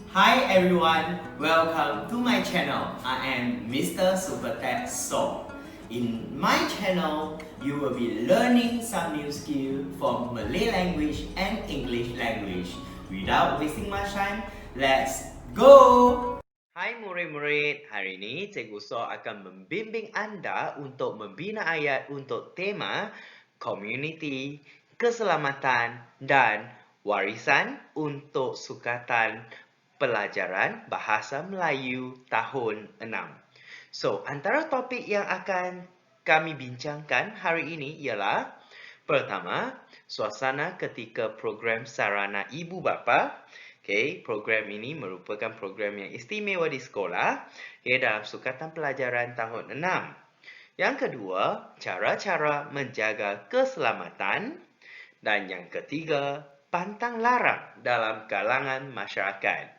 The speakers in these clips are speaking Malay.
Hi everyone, welcome to my channel. I am Mr. Supertech So. In my channel, you will be learning some new skill from Malay language and English language. Without wasting much time, let's go! Hai murid-murid, hari ini Cikgu So akan membimbing Anda untuk membina ayat untuk tema community, keselamatan, dan warisan untuk sukatan pelajaran Bahasa Melayu tahun 6. So, antara topik yang akan kami bincangkan hari ini ialah pertama, suasana ketika program sarana ibu bapa. Okay, program ini merupakan program yang istimewa di sekolah dalam sukatan pelajaran tahun 6. Yang kedua, cara-cara menjaga keselamatan. Dan yang ketiga, pantang larang dalam kalangan masyarakat.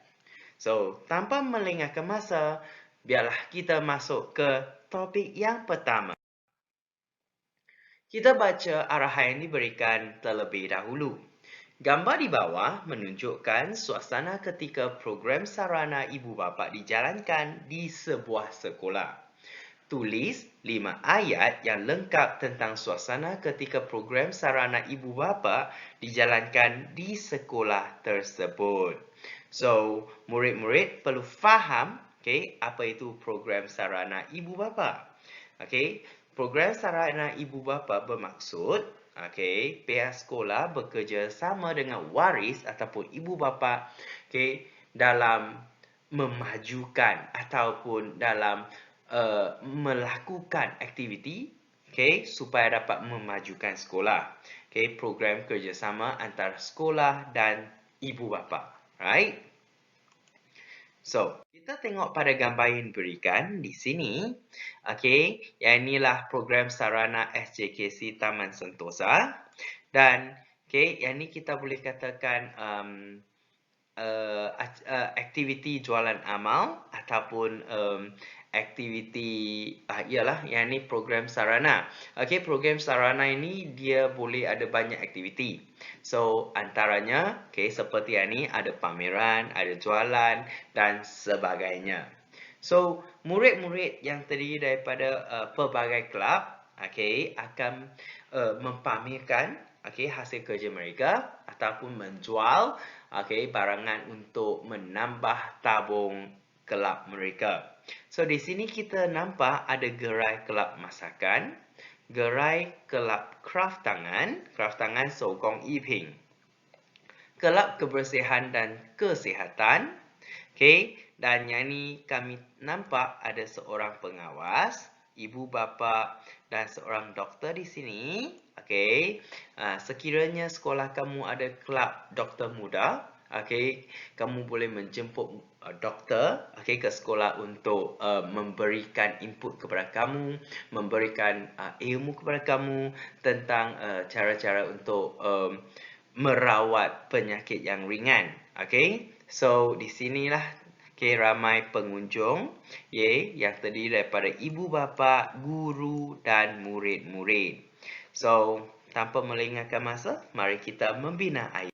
So, tanpa melengahkan masa, biarlah kita masuk ke topik yang pertama. Kita baca arahan yang diberikan terlebih dahulu. Gambar di bawah menunjukkan suasana ketika program sarana ibu bapa dijalankan di sebuah sekolah. Tulis 5 ayat yang lengkap tentang suasana ketika program sarana ibu bapa dijalankan di sekolah tersebut. So, murid-murid perlu faham, apa itu program sarana ibu bapa. Program sarana ibu bapa bermaksud, pihak sekolah bekerjasama dengan waris ataupun ibu bapa, dalam memajukan ataupun dalam melakukan aktiviti supaya dapat memajukan sekolah. Program kerjasama antara sekolah dan ibu bapa. Right? So, kita tengok pada gambar yang diberikan di sini. Yang inilah program sarana SJKC Taman Sentosa. Dan, yang ini kita boleh katakan aktiviti jualan amal ataupun aktiviti ialah yang ni program sarana. Program sarana ini dia boleh ada banyak aktiviti. So antaranya seperti yang ni ada pameran, ada jualan dan sebagainya. So murid-murid yang terdiri daripada pelbagai kelab akan mempamerkan hasil kerja mereka ataupun menjual barangan untuk menambah tabung kelab mereka. So di sini kita nampak ada gerai kelab masakan, gerai kelab kraft tangan Sogong Iping, kelab kebersihan dan kesihatan. Dan yang ni kami nampak ada seorang pengawas, ibu bapa dan seorang doktor di sini. Sekiranya sekolah kamu ada kelab doktor muda, kamu boleh menjemput doktor ke sekolah untuk memberikan input kepada kamu, memberikan ilmu kepada kamu tentang cara-cara untuk merawat penyakit yang ringan. So di sinilah ramai pengunjung yang terdiri daripada ibu bapa, guru dan murid-murid. So, tanpa melengahkan masa, mari kita membina ayat.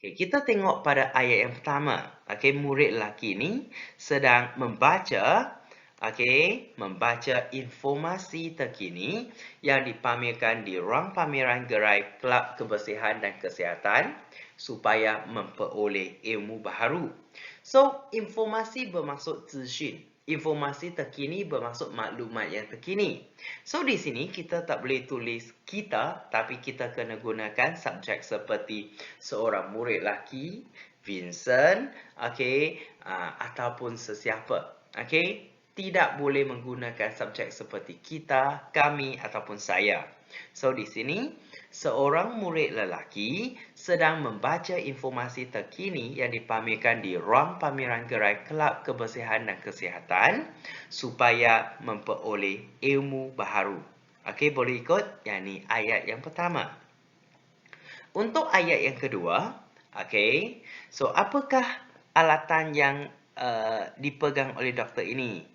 Kita tengok pada ayat yang pertama. Murid lelaki ni sedang membaca informasi terkini yang dipamerkan di ruang pameran gerai kelab kebersihan dan kesihatan supaya memperoleh ilmu baharu. So, informasi bermaksud zishin. Informasi terkini bermaksud maklumat yang terkini. So, di sini kita tak boleh tulis kita, tapi kita kena gunakan subjek seperti seorang murid lelaki, Vincent, ataupun sesiapa. Tidak boleh menggunakan subjek seperti kita, kami ataupun saya. So di sini seorang murid lelaki sedang membaca informasi terkini yang dipamerkan di ruang pameran gerai kelab kebersihan dan kesihatan supaya memperoleh ilmu baharu. Boleh ikut? Yang ni ayat yang pertama. Untuk ayat yang kedua, so apakah alatan yang dipegang oleh doktor ini?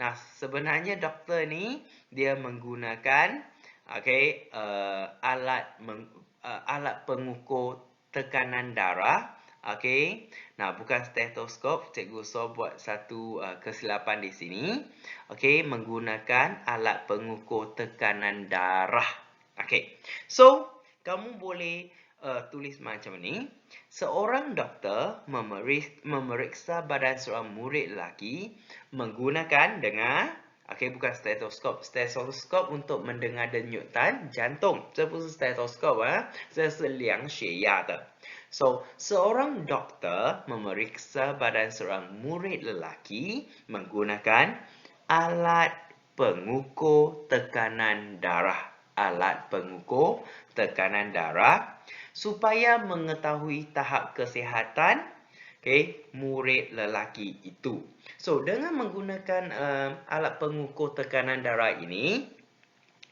Nah, sebenarnya doktor ni dia menggunakan alat pengukur tekanan darah Okey. Nah, bukan stetoskop. Cikgu So buat satu kesilapan di sini. Okey, menggunakan alat pengukur tekanan darah. Okey. So, kamu boleh tulis macam ni. Seorang doktor memeriksa badan seorang murid lelaki menggunakan dengar. Okey, bukan stetoskop. Stetoskop untuk mendengar denyutan jantung. 这不是 stetoskop 啊，这是量血压的。So, seorang doktor memeriksa badan seorang murid lelaki menggunakan alat pengukur tekanan darah. Alat pengukur tekanan darah supaya mengetahui tahap kesihatan murid lelaki itu. So, dengan menggunakan alat pengukur tekanan darah ini,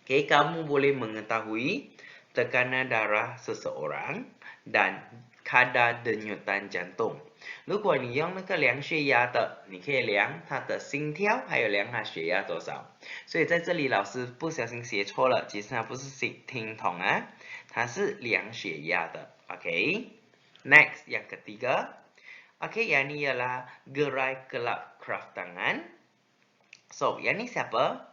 kamu boleh mengetahui tekanan darah seseorang dan kadar denyutan jantung。如果你用那个量血压的，你可以量他的心跳，还有量他血压多少。所以在这里老师不小心写错了，其实它不是听筒啊，它是量血压的。OK，next yang ketiga，yang ni ialah gerai kelab kraft tangan。So yang ni siapa?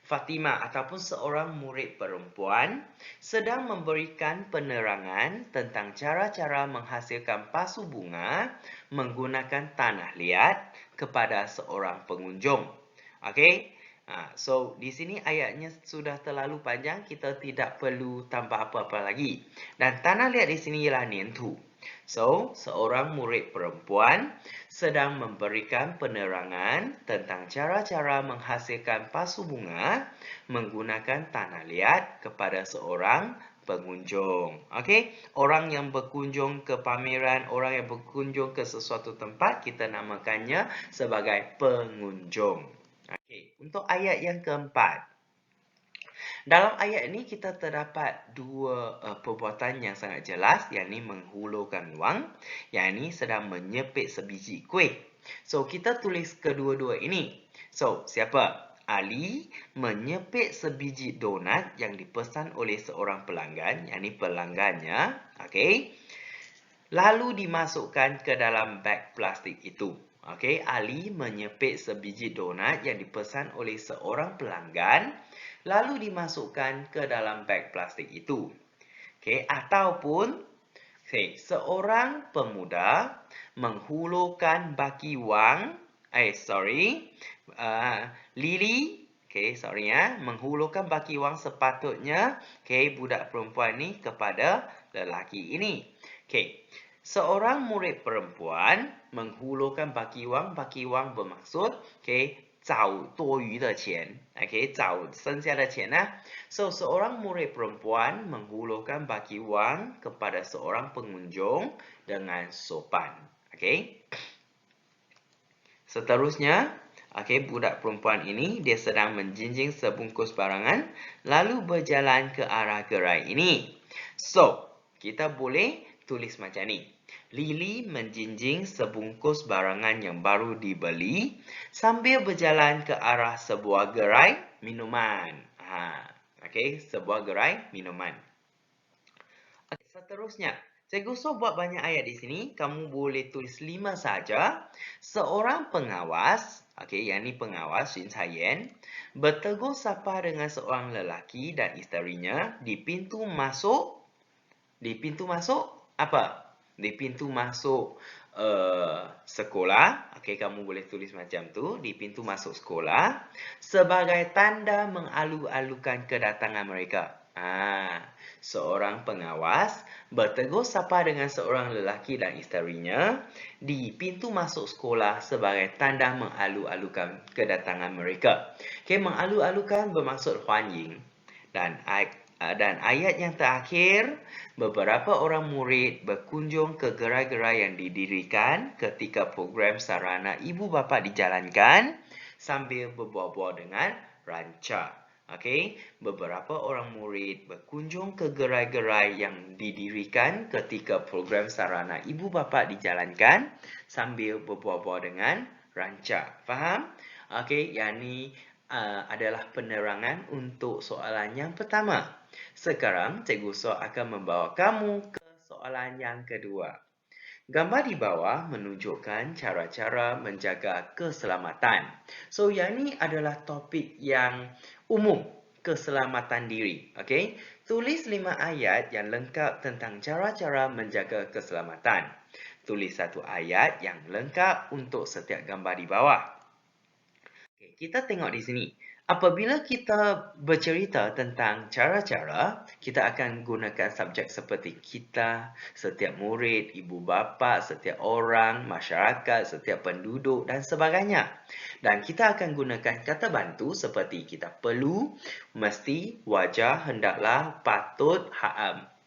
Fatimah ataupun seorang murid perempuan sedang memberikan penerangan tentang cara-cara menghasilkan pasu bunga menggunakan tanah liat kepada seorang pengunjung. So di sini ayatnya sudah terlalu panjang, kita tidak perlu tambah apa-apa lagi. Dan tanah liat di sini ialah niantu. So, seorang murid perempuan sedang memberikan penerangan tentang cara-cara menghasilkan pasu bunga menggunakan tanah liat kepada seorang pengunjung. Orang yang berkunjung ke pameran, orang yang berkunjung ke sesuatu tempat, kita namakannya sebagai pengunjung. Untuk ayat yang keempat. Dalam ayat ini kita terdapat dua perbuatan yang sangat jelas, yakni menghulurkan wang, yakni sedang menyepit sebiji kuih. So, kita tulis kedua-dua ini. So, siapa? Ali menyepit sebiji donat yang dipesan oleh seorang pelanggan, yakni pelanggannya, lalu dimasukkan ke dalam beg plastik itu. Ali menyepit sebiji donat yang dipesan oleh seorang pelanggan, lalu dimasukkan ke dalam beg plastik itu. Ataupun seorang pemuda menghulurkan baki wang, Lily, menghulurkan baki wang sepatutnya, budak perempuan ni kepada lelaki ini. Seorang murid perempuan menghulurkan baki wang bermaksud, 找多余的钱，找剩下的钱啊。So, seorang murid perempuan menghulurkan baki wang kepada seorang pengunjung dengan sopan. Seterusnya, budak perempuan ini dia sedang menjinjing sebungkus barangan lalu berjalan ke arah gerai ini. So, kita boleh tulis macam ni. Lily menjinjing sebungkus barangan yang baru dibeli sambil berjalan ke arah sebuah gerai minuman. Sebuah gerai minuman. Seterusnya, Cikgu So buat banyak ayat di sini. Kamu boleh tulis 5 saja. Seorang pengawas, yang ni pengawas, Xin Caiyan, bertegur sapa dengan seorang lelaki dan isterinya di pintu masuk. Di pintu masuk apa? Di pintu masuk sekolah. Kamu boleh tulis macam tu. Di pintu masuk sekolah. Sebagai tanda mengalu-alukan kedatangan mereka. Seorang pengawas bertegur sapa dengan seorang lelaki dan isterinya di pintu masuk sekolah sebagai tanda mengalu-alukan kedatangan mereka. Mengalu-alukan bermaksud huanying. Dan ayat yang terakhir, beberapa orang murid berkunjung ke gerai-gerai yang didirikan ketika program sarana ibu bapa dijalankan sambil berbual-bual dengan ranca. Beberapa orang murid berkunjung ke gerai-gerai yang didirikan ketika program sarana ibu bapa dijalankan sambil berbual-bual dengan ranca. Faham? Yang ni adalah penerangan untuk soalan yang pertama. Sekarang Cikgu So akan membawa kamu ke soalan soalan yang kedua. Gambar di bawah menunjukkan cara-cara menjaga keselamatan. So, yang ini adalah topik yang umum, keselamatan diri. Okay? Tulis 5 ayat yang lengkap tentang cara-cara menjaga keselamatan. Tulis 1 ayat yang lengkap untuk setiap gambar di bawah. Okay, kita tengok di sini. Apabila kita bercerita tentang cara-cara, kita akan gunakan subjek seperti kita, setiap murid, ibu bapa, setiap orang, masyarakat, setiap penduduk dan sebagainya. Dan kita akan gunakan kata bantu seperti kita perlu, mesti, wajar, hendaklah, patut,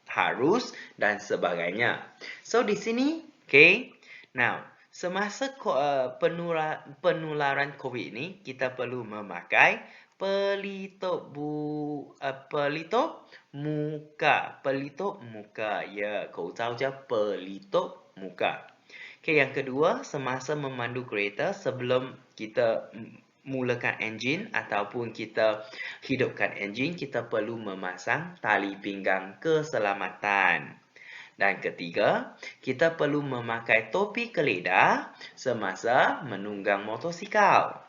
harus dan sebagainya. So di sini, okay. Now, semasa penularan COVID ini, kita perlu memakai pelitup muka. Ya, 口罩叫 pelitup muka. Okay, yang kedua, semasa memandu kereta, sebelum kita mulakan enjin ataupun kita hidupkan enjin, kita perlu memasang tali pinggang keselamatan. Dan ketiga, kita perlu memakai topi keledar semasa menunggang motosikal.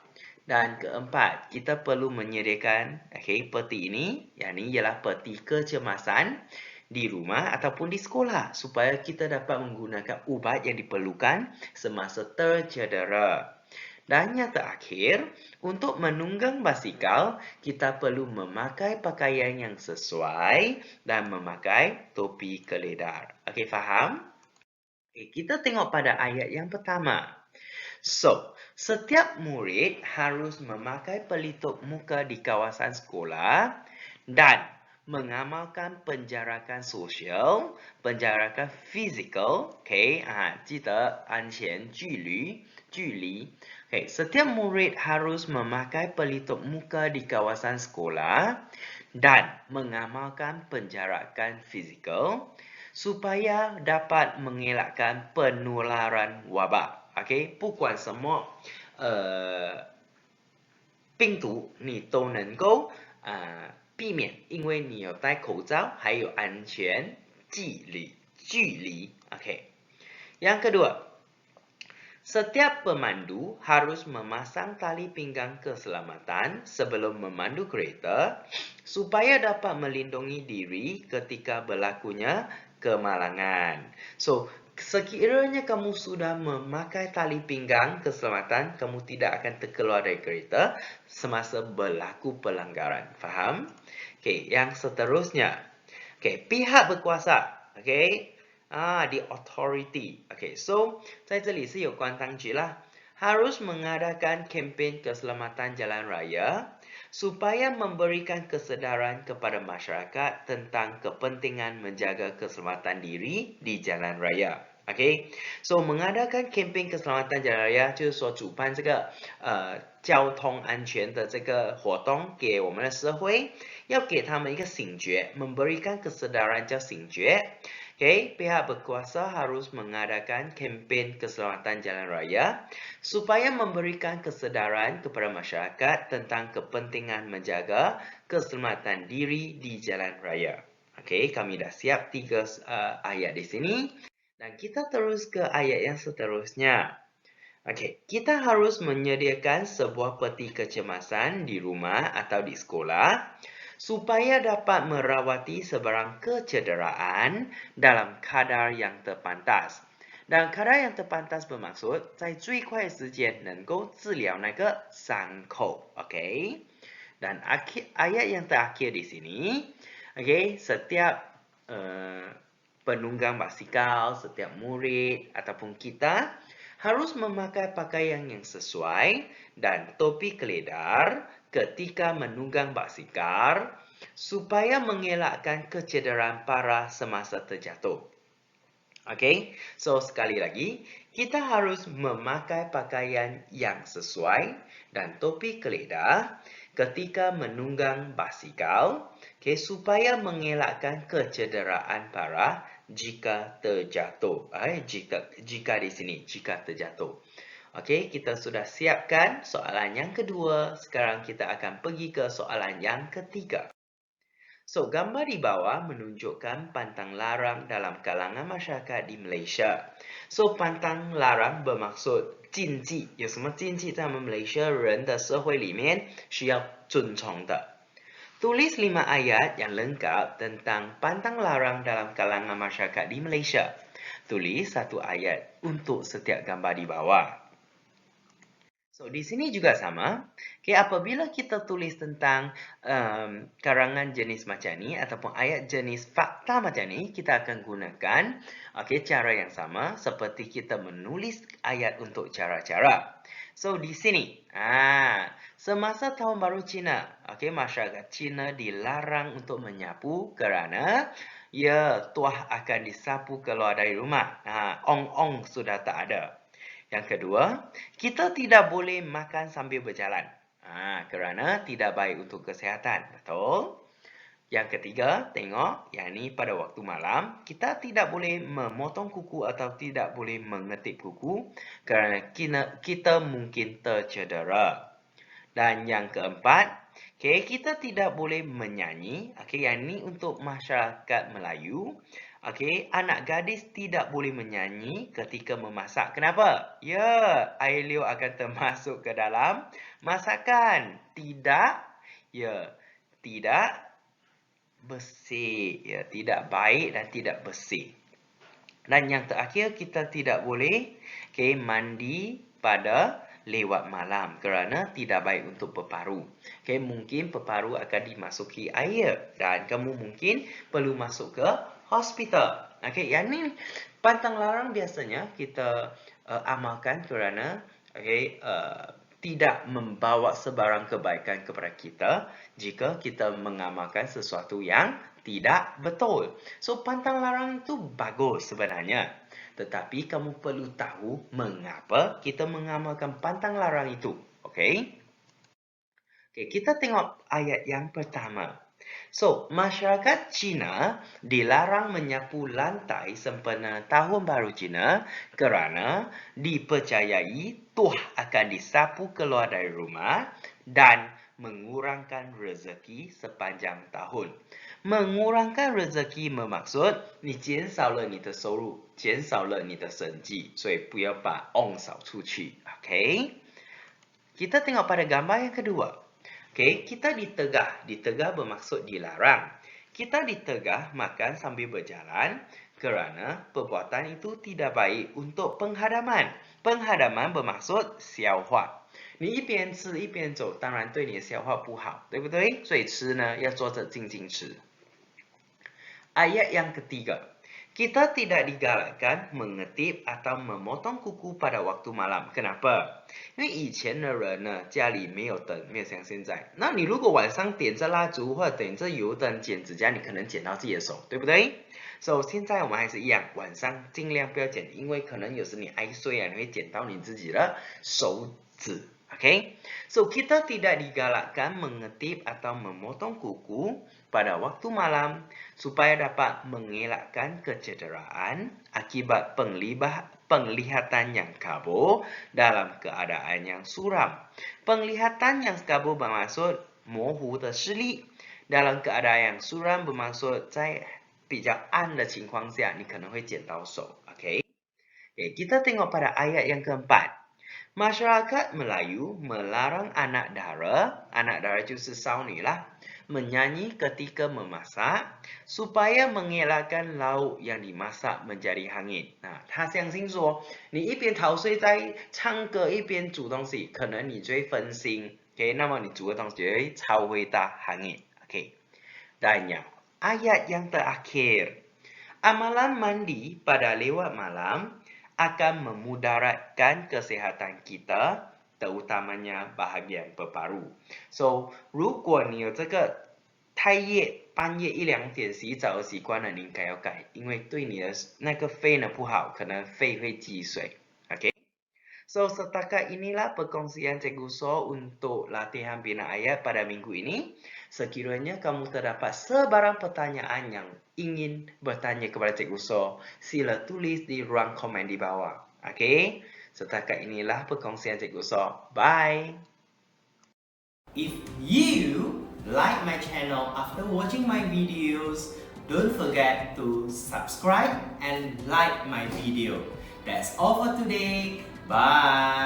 Dan keempat, kita perlu menyediakan peti ini, yang ini ialah peti kecemasan di rumah ataupun di sekolah supaya kita dapat menggunakan ubat yang diperlukan semasa tercedera. Dan yang terakhir, untuk menunggang basikal, kita perlu memakai pakaian yang sesuai dan memakai topi keledar. Okey, faham? Okay, kita tengok pada ayat yang pertama. So, setiap murid harus memakai pelitup muka di kawasan sekolah dan mengamalkan penjarakan sosial, penjarakan fizikal. Okay, 记得安全距离。Okay, setiap murid harus memakai pelitup muka di kawasan sekolah dan mengamalkan penjarakan fizikal supaya dapat mengelakkan penularan wabak. Okay, 不管什么病毒你都能够避免，因为你有戴口罩，还有安全距离。Okay. Yang kedua, setiap pemandu harus memasang tali pinggang keselamatan sebelum memandu kereta supaya dapat melindungi diri ketika berlakunya kemalangan. So, sekiranya kamu sudah memakai tali pinggang keselamatan, kamu tidak akan terkeluar dari kereta semasa berlaku pelanggaran. Faham? Okay, yang seterusnya. Okay, pihak berkuasa. Okay. The authority. Okay, so 在这里是有关当局啦，harus mengadakan kempen keselamatan jalan raya supaya memberikan kesedaran kepada masyarakat tentang kepentingan menjaga keselamatan diri di jalan raya. Okay, so mengadakan kempen keselamatan jalan raya 就是说主办这个交通安全的这个活动给我们的社会，要给他们一个醒觉， memberikan kesedaran 叫醒觉。Okay, pihak berkuasa harus mengadakan kempen keselamatan jalan raya supaya memberikan kesedaran kepada masyarakat tentang kepentingan menjaga keselamatan diri di jalan raya. Okay, kami dah siap 3 ayat di sini. Dan kita terus ke ayat yang seterusnya. Okay, kita harus menyediakan sebuah peti kecemasan di rumah atau di sekolah supaya dapat merawati sebarang kecederaan dalam kadar yang terpantas. Dan kadar yang terpantas bermaksud 在最快时间能够治疗那个伤口. Okay? Dan ayat yang terakhir di sini, okay, setiap penunggang basikal, setiap murid ataupun kita harus memakai pakaian yang sesuai dan topi keledar ketika menunggang basikal supaya mengelakkan kecederaan parah semasa terjatuh. Okay, so sekali lagi, kita harus memakai pakaian yang sesuai dan topi keledar ketika menunggang basikal, okay, supaya mengelakkan kecederaan parah jika terjatuh. Jika di sini, jika terjatuh. Okey, kita sudah siapkan soalan yang kedua. Sekarang kita akan pergi ke soalan yang ketiga. So, gambar di bawah menunjukkan pantang larang dalam kalangan masyarakat di Malaysia. So, pantang larang bermaksud 禁忌，有什么禁忌在我们马来西亚人的社会里面需要遵从的。Tulis 5 ayat yang lengkap tentang pantang larang dalam kalangan masyarakat di Malaysia. Tulis 1 ayat untuk setiap gambar di bawah. So, di sini juga sama. Okay, apabila kita tulis tentang karangan jenis macam ni ataupun ayat jenis fakta macam ni, kita akan gunakan cara yang sama seperti kita menulis ayat untuk cara-cara. So, di sini, semasa Tahun Baru Cina, masyarakat Cina dilarang untuk menyapu kerana tuah akan disapu keluar dari rumah. Ong-ong sudah tak ada. Yang kedua, kita tidak boleh makan sambil berjalan. Kerana tidak baik untuk kesihatan. Betul? Yang ketiga, tengok, yang ni pada waktu malam, kita tidak boleh memotong kuku atau tidak boleh mengetip kuku kerana kita mungkin tercedera. Dan yang keempat, kita tidak boleh menyanyi. Yang ni untuk masyarakat Melayu. Anak gadis tidak boleh menyanyi ketika memasak. Kenapa? Ya, air liur akan termasuk ke dalam masakan. Tidak bersih. Ya, tidak baik dan tidak bersih. Dan yang terakhir, kita tidak boleh mandi pada lewat malam kerana tidak baik untuk peparu. Mungkin peparu akan dimasuki air dan kamu mungkin perlu masuk ke hospital. Yang ni pantang larang biasanya kita amalkan kerana tidak membawa sebarang kebaikan kepada kita jika kita mengamalkan sesuatu yang tidak betul. So, pantang larang itu bagus sebenarnya. Tetapi kamu perlu tahu mengapa kita mengamalkan pantang larang itu. Kita tengok ayat yang pertama. So, masyarakat Cina dilarang menyapu lantai sempena Tahun Baru Cina kerana dipercayai tuah akan disapu keluar dari rumah dan mengurangkan rezeki sepanjang tahun. Mengurangkan rezeki bermaksud 你减少了你的收入，减少了你的生计，所以不要把 ong 扫出去。Kita tengok pada gambar yang kedua. Kita ditegah. Ditegah bermaksud dilarang. Kita ditegah makan sambil berjalan kerana perbuatan itu tidak baik untuk penghadaman. Penghadaman bermaksud 消化。你一边吃一边走，当然对你的消化不好，对不对？所以吃呢，要坐着静静吃。Ayat yang ketiga. Kita tidak digalakkan mengetip atau memotong kuku pada waktu malam. Kenapa? 因为以前的人呢，家里没有灯，没有像现在。那你如果晚上点着蜡烛或者点着油灯剪指甲，你可能剪到自己的手，对不对？ So 现在我们还是一样，晚上尽量不要剪，因为可能有时你爱睡你会剪到你自己的手指。So kita tidak digalakkan mengetip atau memotong kuku pada waktu malam supaya dapat mengelakkan kecederaan akibat penglihatan yang kabur dalam keadaan yang suram. Penglihatan yang kabur bermaksud 模糊的视力， dalam keadaan yang suram bermaksud 在比较暗的情况下，你可能会剪到手。Kita tengok pada ayat yang keempat. Masyarakat Melayu melarang anak dara 就是少女啦, menyanyi ketika memasak supaya mengelakkan lauk yang dimasak menjadi hangit. 他相信说你一边陶醉在唱歌一边煮东西，可能你就会分心，那么你煮的东西就会超会大hangit. Dan yang ayat yang terakhir. Amalan mandi pada lewat malam akan memudaratkan kesihatan kita, terutamanya bahagian peparu. So, 如果你有这个太夜半夜1、2点洗澡的习惯呢，你应该要改，因为对你的那个肺呢不好，可能肺会积水。So, setakat inilah perkongsian Cikgu So untuk latihan bina ayat pada minggu ini. Sekiranya kamu terdapat sebarang pertanyaan yang ingin bertanya kepada Cikgu So, sila tulis di ruang komen di bawah. Setakat inilah perkongsian Cikgu So. Bye! If you like my channel after watching my videos, don't forget to subscribe and like my video. That's all for today. Bye.